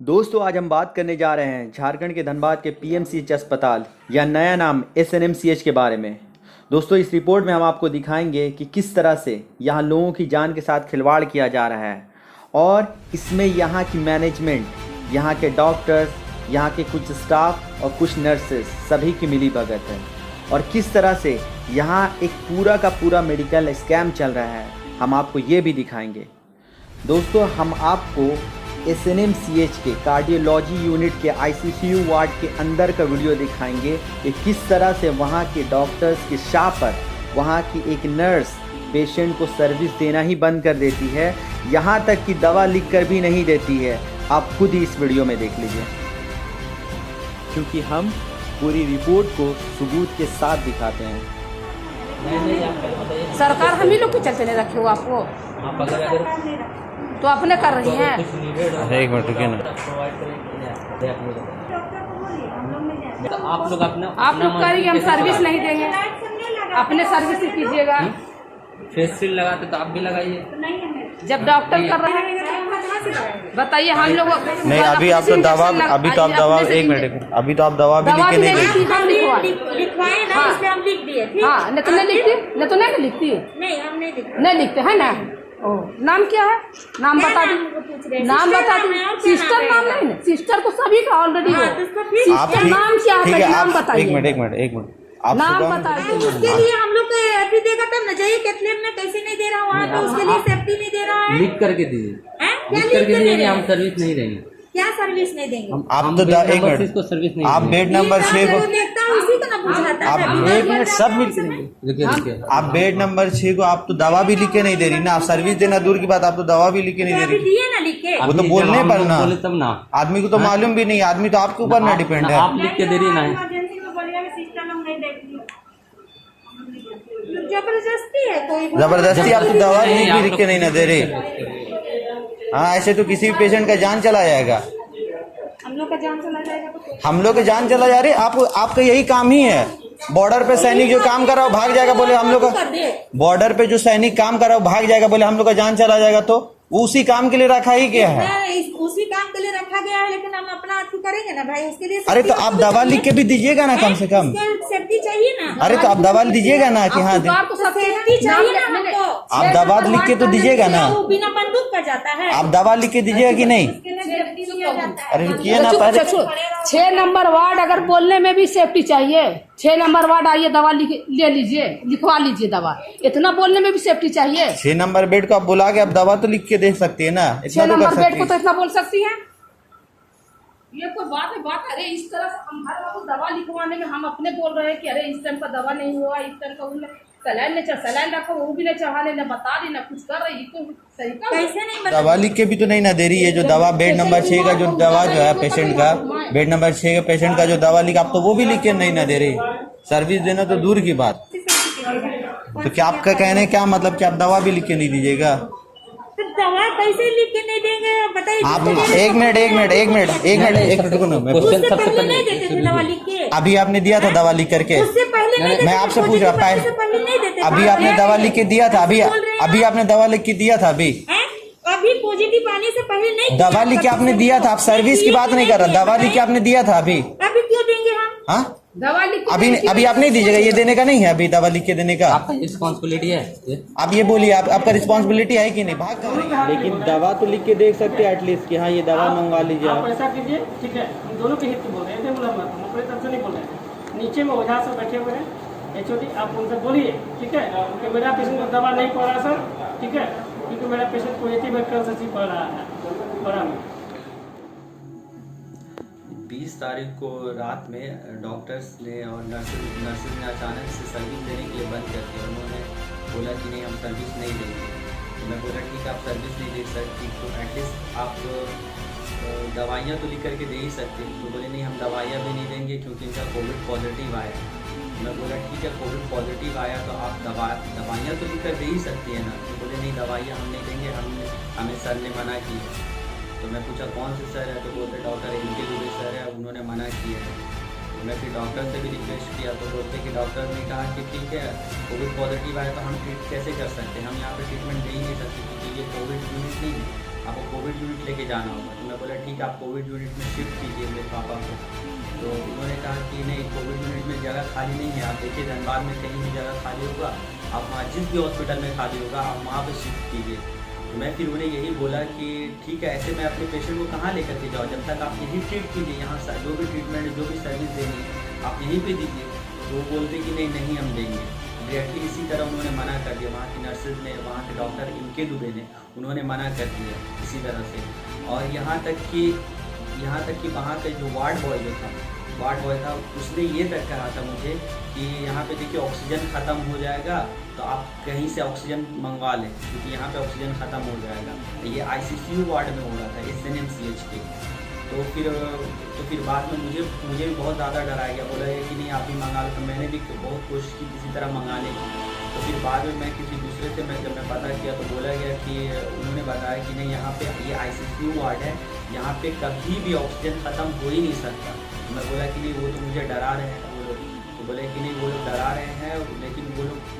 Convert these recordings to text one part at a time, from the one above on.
दोस्तों आज हम बात करने जा रहे हैं झारखंड के धनबाद के पीएमसीएच अस्पताल या नया नाम एसएनएमसीएच के बारे में। दोस्तों इस रिपोर्ट में हम आपको दिखाएंगे कि किस तरह से यहाँ लोगों की जान के साथ खिलवाड़ किया जा रहा है और इसमें यहाँ की मैनेजमेंट, यहाँ के डॉक्टर्स, यहाँ के कुछ स्टाफ और कुछ नर्सेस सभी की मिली भगत है और किस तरह से यहाँ एक पूरा का पूरा मेडिकल स्कैम चल रहा है, हम आपको ये भी दिखाएंगे। दोस्तों हम आपको एसएनएमसीएच के कार्डियोलॉजी यूनिट के आईसीयू वार्ड के अंदर का वीडियो दिखाएंगे कि किस तरह से वहाँ के डॉक्टर्स के शापर, वहाँ की एक नर्स पेशेंट को सर्विस देना ही बंद कर देती है, यहाँ तक कि दवा लिख कर भी नहीं देती है। आप खुद ही इस वीडियो में देख लीजिए, क्योंकि हम पूरी रिपोर्ट को सबूत के साथ दिखाते हैं। सरकार हम ही लोग के चलते नहीं रखे हो आपको, तो अपने कर रही हैं। एक मिनट रुकिए ना। आप लोग करिए, हम सर्विस नहीं देंगे, अपने सर्विस कीजिएगा। फेस शील्ड लगाते तो आप भी लगाइए। जब डॉक्टर कर रहे हैं बताइए हम लोग नहीं, अभी आप तो दवा, अभी तो आप दवा, एक मिनट, अभी तो आप दवा भी लिख के नहीं देंगे। लिखवाए ना, इसलिए हम लिख दिए। हाँ, नहीं तो नहीं लिखती, नहीं तो नहीं लिखती, नहीं हम नहीं लिखते, नहीं लिखते है ना। ओ, नाम क्या है? नाम बता दी, नाम बता दी। सिस्टर नाम नहीं ना, सिस्टर को सभी का ऑलरेडी हो। सिस्टर नाम क्या है? नाम बताइए। एक मिनट आप नाम बताइए। उसके लिए हम लोग को एफी देगा तब न जाइए कैथलेब में, कैसे नहीं दे रहा वहाँ पे, उसके लिए सेफ्टी नहीं दे रहा है। लिख करके दीजिए, लिख करके दीजिए, हम सर्विस नहीं देंगे। क्या सर्विस नहीं देंगे? आप तो एक मिनट को सर्विस नहीं, आप बेड नंबर 6 को देखता हूँ, उसी को ना बुझाता है। आप एक मिनट सब मिल के देखिए, आप बेड नंबर 6 को आप तो दवा भी लिख के नहीं दे रही ना। आप सर्विस देना दूर की बात, आप तो दवा भी लिख के नहीं दे रही। दिए ना लिख के, वो तो बोलने पर ना, तब ना आदमी को तो मालूम भी नहीं, आदमी तो आपके ऊपर ना डिपेंड है। आप लिख के दे रही ना, जबरदस्ती है कोई, जबरदस्ती आप तो दवा लिख के नहीं ना दे रही। हाँ, ऐसे तो किसी भी पेशेंट का जान चला जाएगा। हम लोग का जान चला जाएगा तो हम लोग की जान चला जा रही। आपका यही काम ही है। बॉर्डर पे सैनिक जो काम कर रहा हो भाग जाएगा, बोले हम लोग का बॉर्डर पे जो सैनिक काम कर रहा हो भाग जाएगा, बोले हम लोग का जान चला जाएगा, तो वो उसी काम के लिए रखा ही गया है। उसी काम के लिए रखा गया है, लेकिन हम अपना अथी करेंगे ना भाई, उसके लिए। अरे तो आप दवा लिख के भी दीजिएगा ना, कम से कम सेफ्टी चाहिए ना। अरे तो आप दवा दीजिएगा ना कि हाँ सेफ्टी चाहिए ना हमको। आप दवा लिख के तो दीजिएगा ना। वो बिना बंदूक का जाता है। आप दवा लिख के दीजिएगा कि नहीं? अरे रुकिए ना, पहले 6 नंबर वार्ड अगर बोलने में भी सेफ्टी चाहिए। 6 नंबर वार्ड आइए, दवा ले लीजिए, लिखवा लीजिए दवा। इतना बोलने में भी सेफ्टी चाहिए। 6 नंबर बेड को आप बुला के आप दवा तो लिख के दे सकती है ना। 6 नंबर बेड को तो इतना बोल सकती है? ये कोई बात है? बात अरे इस तरह से हम हर वक्त दवा लिखवाने में हम अपने बोल रहे हैं कि अरे इस टाइम का दवा नहीं हुआ, इस टाइम का सलाइन ने सलाइन रखो, वो भी नहीं चढ़ाने, न बता रही, न कुछ कर रही। तो सही कैसे नहीं दवा लिख के भी तो नहीं ना दे रही है। जो दवा बेड नंबर 6 का जो दवा जो है पेशेंट का, बेड नंबर 6 का पेशेंट का जो दवा लिखा, आप तो वो भी लिख के नहीं ना दे रही। सर्विस देना तो दूर की बात। तो क्या आपका कहने क्या मतलब कि आप दवा भी लिख के नहीं दीजिएगा? तो दवा कैसे लिख के नहीं देंगे बताइए? आप एक मिनट रुको ना, उससे पहले नहीं देते थे दवा लिख के। अभी आपने दिया था दवा लिख करके? उससे पहले नहीं देते, मैं आपसे पूछ रहा अभी आपने दवा लिख के दिया था? अभी आपने दवा लिख के दिया था? अभी पॉजिटिव आने से पहले नहीं दवा लिख के आपने दिया था। आप सर्विस की बात नहीं कर रहा, दवा लिख के आपने दिया था। अभी क्यों देंगे हम? हाँ, दवा लिख अभी आप नहीं दीजिएगा, ये देने का नहीं है। अभी दवा लिख के देने का आपका रिस्पॉन्सिबिलिटी है। आप ये बोलिए, आपका रिस्पॉन्सिबिलिटी है कि नहीं? भाग कर, लेकिन दवा तो लिख के देख सकते हैं एटलीस्ट कि हाँ ये दवा मंगवा लीजिए। आप ऐसा कीजिए, ठीक है, हम दोनों के हित में बोल रहे हैं, हम अपने तरफ से नहीं बोल रहे हैं। नीचे में ओझा सब बैठे हुए हैं, एचओडी, आप उनसे बोलिए, ठीक है, कि मेरा पेशेंट को दवा नहीं पड़ रहा सर, ठीक है, क्योंकि मेरा पेशेंट पॉजिटिव है, कैंसर पड़ रहा है बड़ा में। 20 तारीख को रात में डॉक्टर्स ने और नर्सेज ने अचानक से सर्विस देने के लिए बंद कर दिया। उन्होंने बोला कि नहीं हम सर्विस नहीं देंगे। तो मैं बोला ठीक है, आप सर्विस नहीं दे सकती तो एटलीस्ट आप दवाइयाँ तो लिख करके दे ही सकते। तो बोले नहीं हम दवाइयाँ भी नहीं देंगे क्योंकि इनका कोविड पॉजिटिव आया। मैं बोला ठीक है, कोविड पॉजिटिव आया तो आप दवाइयाँ तो लिख कर दे ही सकती है ना। तो बोले नहीं दवाइयाँ हम नहीं देंगे, हमें सर ने मना की है। तो मैं पूछा कौन से सर है? तो बोलते डॉक्टर इनके दुबे सर है, उन्होंने मना किया है। तो मैं फिर डॉक्टर से भी रिक्वेस्ट किया तो बोलते कि डॉक्टर ने कहा कि ठीक है कोविड पॉजिटिव आया तो हम ट्रीट कैसे कर सकते हैं, हम यहाँ पे ट्रीटमेंट दे ही नहीं सकते क्योंकि ये कोविड यूनिट नहीं है। आपको कोविड यूनिट लेके जाना होगा। तो मैं बोला ठीक है, आप कोविड यूनिट में शिफ्ट कीजिए मेरे पापा को। तो उन्होंने कहा कि नहीं, कोविड यूनिट में जगह खाली नहीं है, आप देखिए धनबाद में कहीं भी जगह खाली होगा, आप वहाँ जिस भी हॉस्पिटल में खाली होगा आप वहाँ पर शिफ्ट कीजिए। तो मैं फिर उन्हें यही बोला कि ठीक है, ऐसे मैं अपने पेशेंट को कहाँ लेकर के जाऊँ, जब तक आप यहीं ट्रीट कीजिए, यहाँ जो भी ट्रीटमेंट जो भी सर्विस देनी है आप यहीं पे दीजिए। तो वो बोलते कि नहीं हम देंगे। डायरेक्टली इसी तरह उन्होंने मना कर दिया, वहाँ की नर्सेज ने, वहाँ के डॉक्टर इनके दुबे ने उन्होंने मना कर दिया इसी तरह से। और यहाँ तक कि वहाँ का जो वार्ड बॉय था उसने ये तक कहा था मुझे कि यहाँ पे देखिए ऑक्सीजन ख़त्म हो जाएगा तो आप कहीं से ऑक्सीजन मंगवा लें, क्योंकि यहाँ पे ऑक्सीजन ख़त्म हो जाएगा। ये ICCU वार्ड में हो रहा था SNMCH के। तो फिर बाद में मुझे भी बहुत ज़्यादा डर आ गया, बोला कि नहीं आप भी मंगा लो। तो मैंने भी बहुत कोशिश की किसी तरह मंगाने की। तो फिर बाद में मैं किसी दूसरे से जब मैं पता किया तो बोला गया कि उन्होंने बताया कि नहीं, यहाँ पे ये ICCU वार्ड है, यहाँ पे कभी भी ऑक्सीजन ख़त्म हो ही नहीं सकता। तो मैं बोला कि नहीं, वो तो मुझे डरा रहे हैं वो लोग। तो बोले कि नहीं, वो लोग डरा रहे हैं, लेकिन वो लोग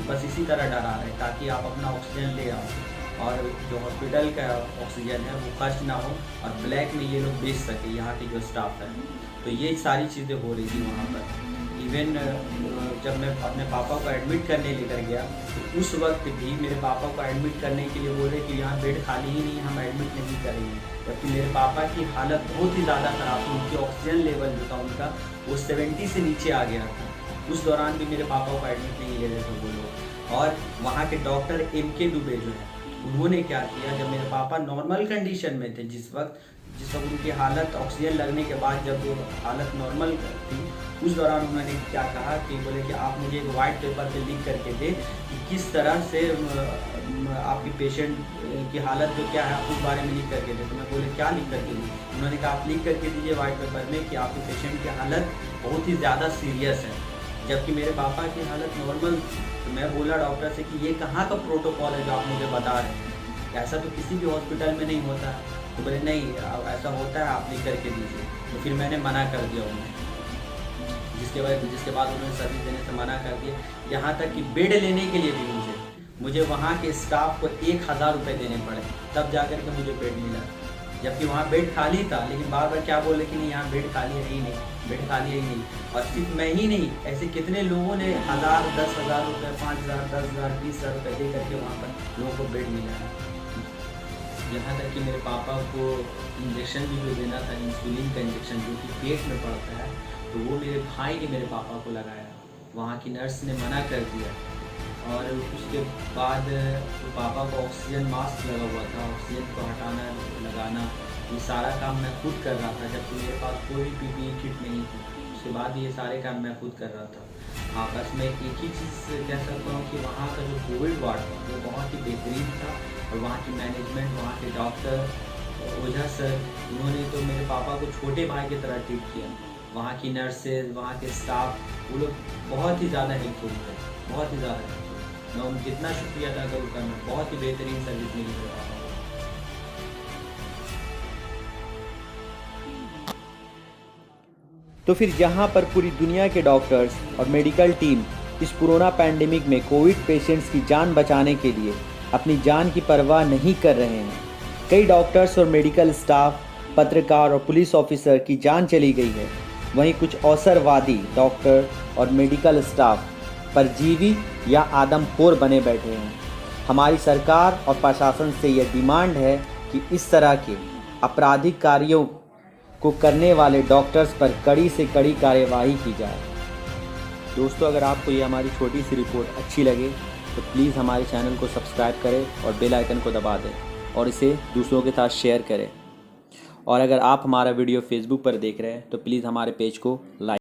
बस इसी तरह डरा रहे हैं ताकि आप अपना ऑक्सीजन ले आओ और जो हॉस्पिटल का ऑक्सीजन है वो खर्च ना हो और ब्लैक में ये लोग बेच सके यहाँ के जो स्टाफ है। तो ये सारी चीज़ें हो रही थी वहाँ पर। इवन जब मैं अपने पापा को एडमिट करने लेकर गया तो उस वक्त भी मेरे पापा को एडमिट करने के लिए बोले कि यहाँ बेड खाली ही नहीं, हम एडमिट नहीं करेंगे। जबकि मेरे पापा की हालत बहुत ही ज़्यादा ख़राब थी, उनकी ऑक्सीजन लेवल जो था उनका वो 70 से नीचे आ गया था। उस दौरान भी मेरे पापा को एडमिट नहीं ले रहे थे वो लोग। और वहाँ के डॉक्टर MK दुबे जो है उन्होंने क्या किया, जब मेरे पापा नॉर्मल कंडीशन में थे, जिस वक्त उनकी हालत ऑक्सीजन लगने के बाद जब वो हालत नॉर्मल थी, उस दौरान उन्होंने क्या कहा कि बोले कि आप मुझे एक वाइट पेपर पे लिख करके दे कि किस तरह से आपकी पेशेंट की हालत जो क्या है आप उस बारे में लिख करके दे। तो मैं बोले क्या लिख करके दी? उन्होंने कहा आप लिख करके दीजिए वाइट पेपर में कि आपके पेशेंट की हालत बहुत ही ज़्यादा सीरियस है, जबकि मेरे पापा की हालत नॉर्मल। तो मैं बोला डॉक्टर से कि ये कहाँ का प्रोटोकॉल है जो आप मुझे बता रहे हैं, ऐसा तो किसी भी हॉस्पिटल में नहीं होता। तो बोले नहीं ऐसा होता है, आप लिख करके दीजिए। तो फिर मैंने मना कर दिया उन्हें, जिसके बाद उन्होंने सर्विस देने से मना कर दिया। यहाँ तक कि बेड लेने के लिए भी मुझे वहाँ के स्टाफ को 1000 रुपये देने पड़े, तब जा कर के मुझे बेड मिला। जबकि वहाँ बेड खाली था, लेकिन बार बार क्या बोले कि नहीं यहाँ बेड खाली है ही नहीं, बेड खाली है ही नहीं। और सिर्फ मैं ही नहीं, ऐसे कितने लोगों ने 1000, 10,000 रुपये, 5,000, 10,000, 20,000 रुपये दे करके वहाँ पर लोगों को बेड मिला है। यहाँ तक कि मेरे पापा को इंजेक्शन भी जो देना था, इंसुलिन का इंजेक्शन जो कि पेट में पड़ता है, तो वो मेरे भाई ने मेरे पापा को लगाया। वहाँ की नर्स ने मना कर दिया। और उसके बाद तो पापा को ऑक्सीजन मास्क लगा हुआ था, ऑक्सीजन को हटाना लगाना ये सारा काम मैं खुद कर रहा था, जबकि मेरे पास कोई PPE किट नहीं थी। उसके बाद भी ये सारे काम मैं खुद कर रहा था। हाँ, बस मैं एक ही चीज़ कह सकता हूँ कि वहाँ का जो कोविड वार्ड था वो बहुत ही बेहतरीन था। और वहाँ की मैनेजमेंट, वहाँ के डॉक्टर ओझा सर, उन्होंने तो मेरे पापा को छोटे भाई की तरह ट्रीट किया। वहाँ की नर्सेज, वहाँ के स्टाफ, वो लोग बहुत ही ज़्यादा हेल्पफुल थे, बहुत ही ज़्यादा। मैं उनका कितना शुक्रिया अदा करूँ करना, बहुत ही बेहतरीन सर्विस मिली मेरे पापा को। तो फिर जहां पर पूरी दुनिया के डॉक्टर्स और मेडिकल टीम इस कोरोना पैंडेमिक में कोविड पेशेंट्स की जान बचाने के लिए अपनी जान की परवाह नहीं कर रहे हैं, कई डॉक्टर्स और मेडिकल स्टाफ, पत्रकार और पुलिस ऑफिसर की जान चली गई है, वहीं कुछ अवसरवादी डॉक्टर और मेडिकल स्टाफ परजीवी या आदमखोर बने बैठे हैं। हमारी सरकार और प्रशासन से यह डिमांड है कि इस तरह के आपराधिक कार्यों को करने वाले डॉक्टर्स पर कड़ी से कड़ी कार्यवाही की जाए। दोस्तों, अगर आपको ये हमारी छोटी सी रिपोर्ट अच्छी लगे तो प्लीज़ हमारे चैनल को सब्सक्राइब करें और बेल आइकन को दबा दें और इसे दूसरों के साथ शेयर करें। और अगर आप हमारा वीडियो फेसबुक पर देख रहे हैं तो प्लीज़ हमारे पेज को लाइक